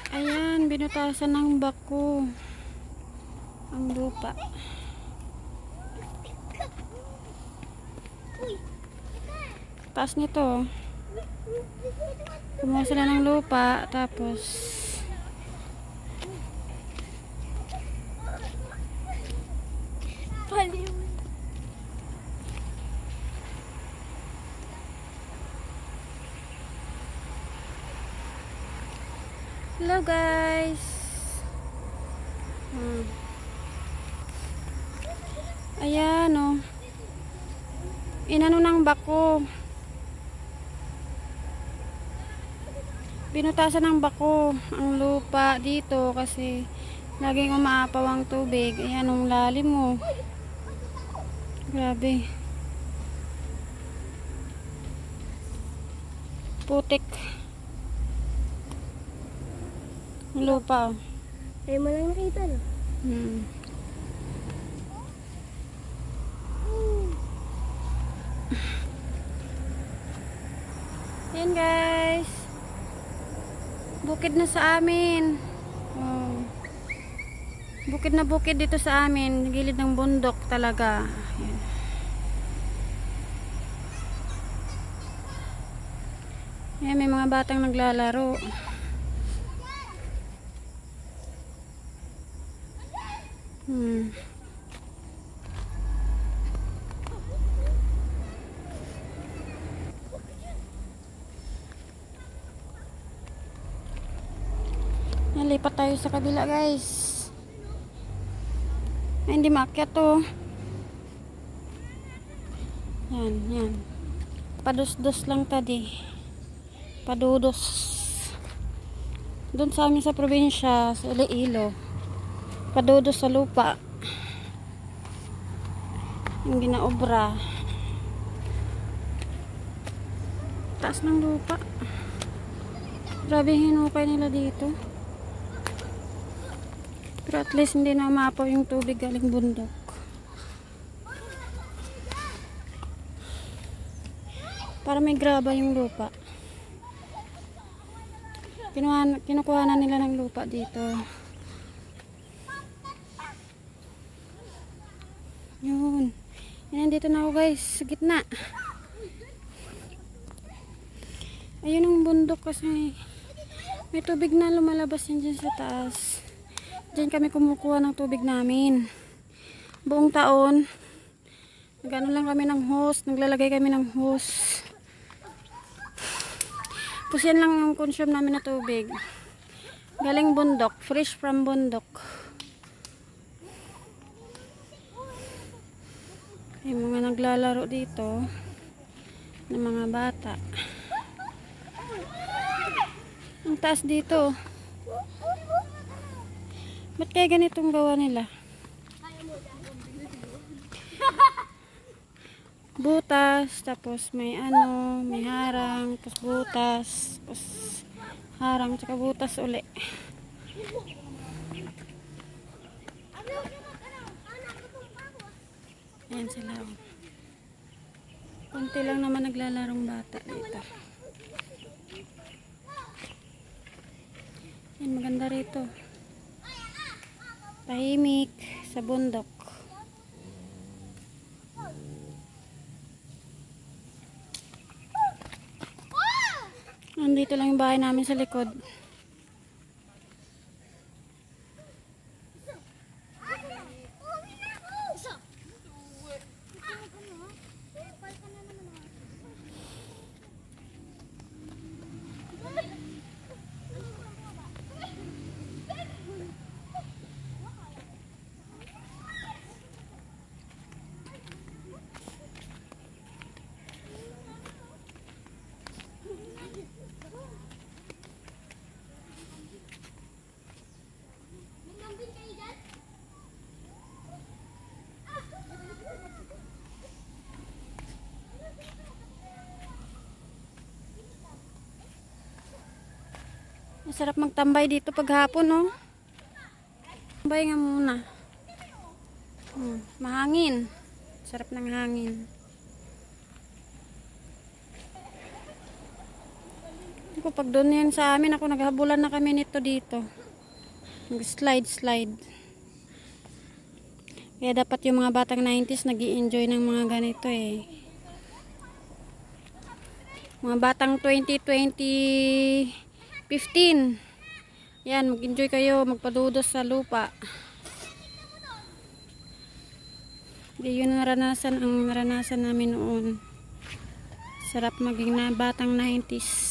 Ayan, binutasan ng bako ang lupa. Taas nito. Kumuha sila ng lupa, tapos hello guys. Ayan oh. Inano ng bako. Binutasan ng bako ang lupa dito kasi laging umaapaw ang tubig. Ayan ang lalim mo. Grabe. Putik. Ang lupa. Ay mo lang nakita no? Ayan guys. Bukid na sa amin. Oh. Bukid na bukid dito sa amin. Gilid ng bundok talaga. Ayan. Ayan, may mga batang naglalaro. Lipat tayo sa kabila guys. Ay, hindi maakyat to. Yan. Padus-dus lang tadi. Padudos. Doon sa amin sa probinsya, sa Iloilo. Padudos sa lupa. Yung ginaobra. Taas ng lupa. Grabe hinukay nila dito. Pero at least hindi na umapaw yung tubig galing bundok. Para may graba yung lupa. Kinukuha na nila ng lupa dito. Yun. Yan, dito na ako guys. Sa gitna. Ayun ang bundok kasi may tubig na lumalabas yan dyan sa taas. Diyan kami kumukuha ng tubig namin. Buong taon, nagano lang kami ng hose, naglalagay kami ng hose. Tapos yan lang ang consume namin na tubig. Galing bundok, fresh from bundok. May mga naglalaro dito ng mga bata. Ang taas dito. Ba't kaya ganitong gawa nila? Butas, tapos may ano, may harang, tapos butas, tapos harang, tsaka butas uli. Ayan sila. Kunti lang naman naglalarong bata dito. Ayan, maganda rito. Tahimik sa bundok. Nandito lang yung bahay namin sa likod. Masarap magtambay dito paghapon, no? Tambay nga muna. Mahangin. Sarap ng hangin. Ako, pag doon yan sa amin, ako naghabulan na kami nito dito. Slide. Kaya dapat yung mga batang 90s nag-i-enjoy ng mga ganito eh. Mga batang 2015. Yan, mag-enjoy kayo, magpadudos sa lupa. Yun ang naranasan namin noon. Sarap maging na batang 90s.